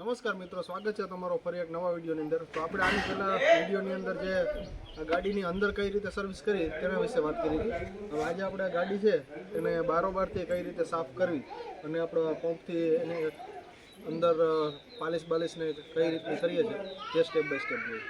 નમસ્કાર મિત્રો, સ્વાગત છે તમારો ફરી એક નવા વિડીયોની અંદર। તો આપણે આની પહેલા વિડીયોની અંદર જે ગાડીની અંદર કઈ રીતે સર્વિસ કરી તેના વિશે વાત કરી હતી। હવે આજે આપણે આ ગાડી છે એને બારોબારથી કઈ રીતે સાફ કરવી અને આપણે પંપથી એને અંદર પાલિશ બાલિશને કઈ રીતની કરીએ છીએ તે સ્ટેપ બાય સ્ટેપ જોઈએ।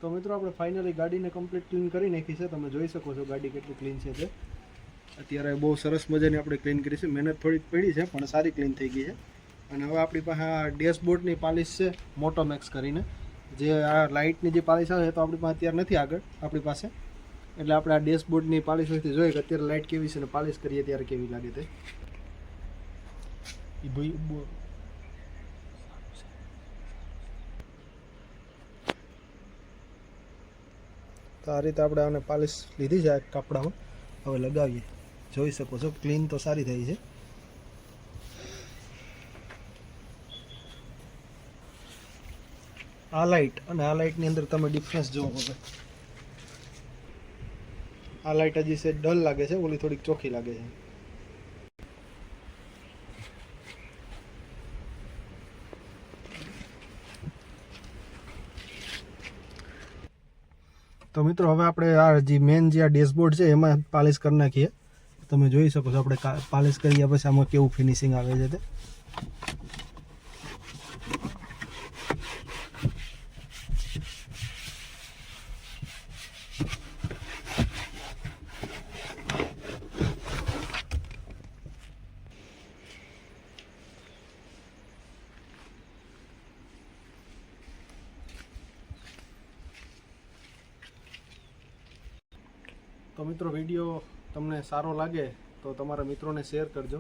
તો મિત્રો આપણે ફાઇનલી ગાડીને કમ્પ્લીટ ક્લીન કરી નાખી છે। તમે જોઈ શકો છો ગાડી કેટલી ક્લીન છે તે અત્યારે બહુ સરસ મજાની આપણે ક્લીન કરી છે। મહેનત થોડીક પડી છે પણ સારી ક્લીન થઈ ગઈ છે। અને હવે આપણી પાસે આ ડેશબોર્ડની પાલિશ છે મોટોમેક્સ કરીને, જે આ લાઇટની જે પાલિશ આવે તો આપણી પાસે અત્યારે નથી આગળ આપણી પાસે, એટલે આપણે આ ડેશબોર્ડની પાલિશ હોયથી જોઈએ કે અત્યારે લાઇટ કેવી છે ને પાલિશ કરીએ ત્યારે કેવી લાગે તે। તો આ રીતે આપણે આને પાલિશ લીધી છે આ કપડામાં, હવે લગાવીએ। જોઈ શકો છો ક્લીન તો સારી થઈ છે। આ લાઇટ અને આ લાઇટની અંદર તમે ડિફરન્સ જોવો હવે, આ લાઇટ હજી છે ડલ લાગે છે, ઓલી થોડીક ચોખ્ખી લાગે છે। તો મિત્રો હવે આપણે આ જે મેન જે આ ડેશબોર્ડ છે એમાં પાલિશ કરી નાખીએ। તમે જોઈ શકો છો આપણે પાલિશ કર્યા પછી આમાં કેવું ફિનિશિંગ આવે છે તે। તો મિત્રો વિડીયો તમને સારો લાગે તો તમારા મિત્રોને શેર કરજો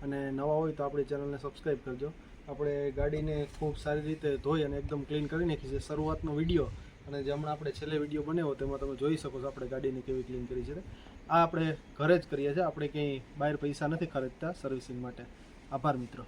અને નવા હોય તો આપણી ચેનલને સબસ્ક્રાઈબ કરજો। આપણે ગાડીને ખૂબ સારી રીતે ધોઈ અને એકદમ ક્લીન કરી નાખી છે। શરૂઆતનો વિડીયો અને જે હમણાં આપણે છેલ્લે વિડીયો બનાવ્યો તેમાં તમે જોઈ શકો છો આપણે ગાડીને કેવી ક્લીન કરી છે। આ આપણે ઘરે જ કરીએ છીએ, આપણે ક્યાંય બહાર પૈસા નથી ખર્ચતા સર્વિસિંગ માટે। આભાર મિત્રો।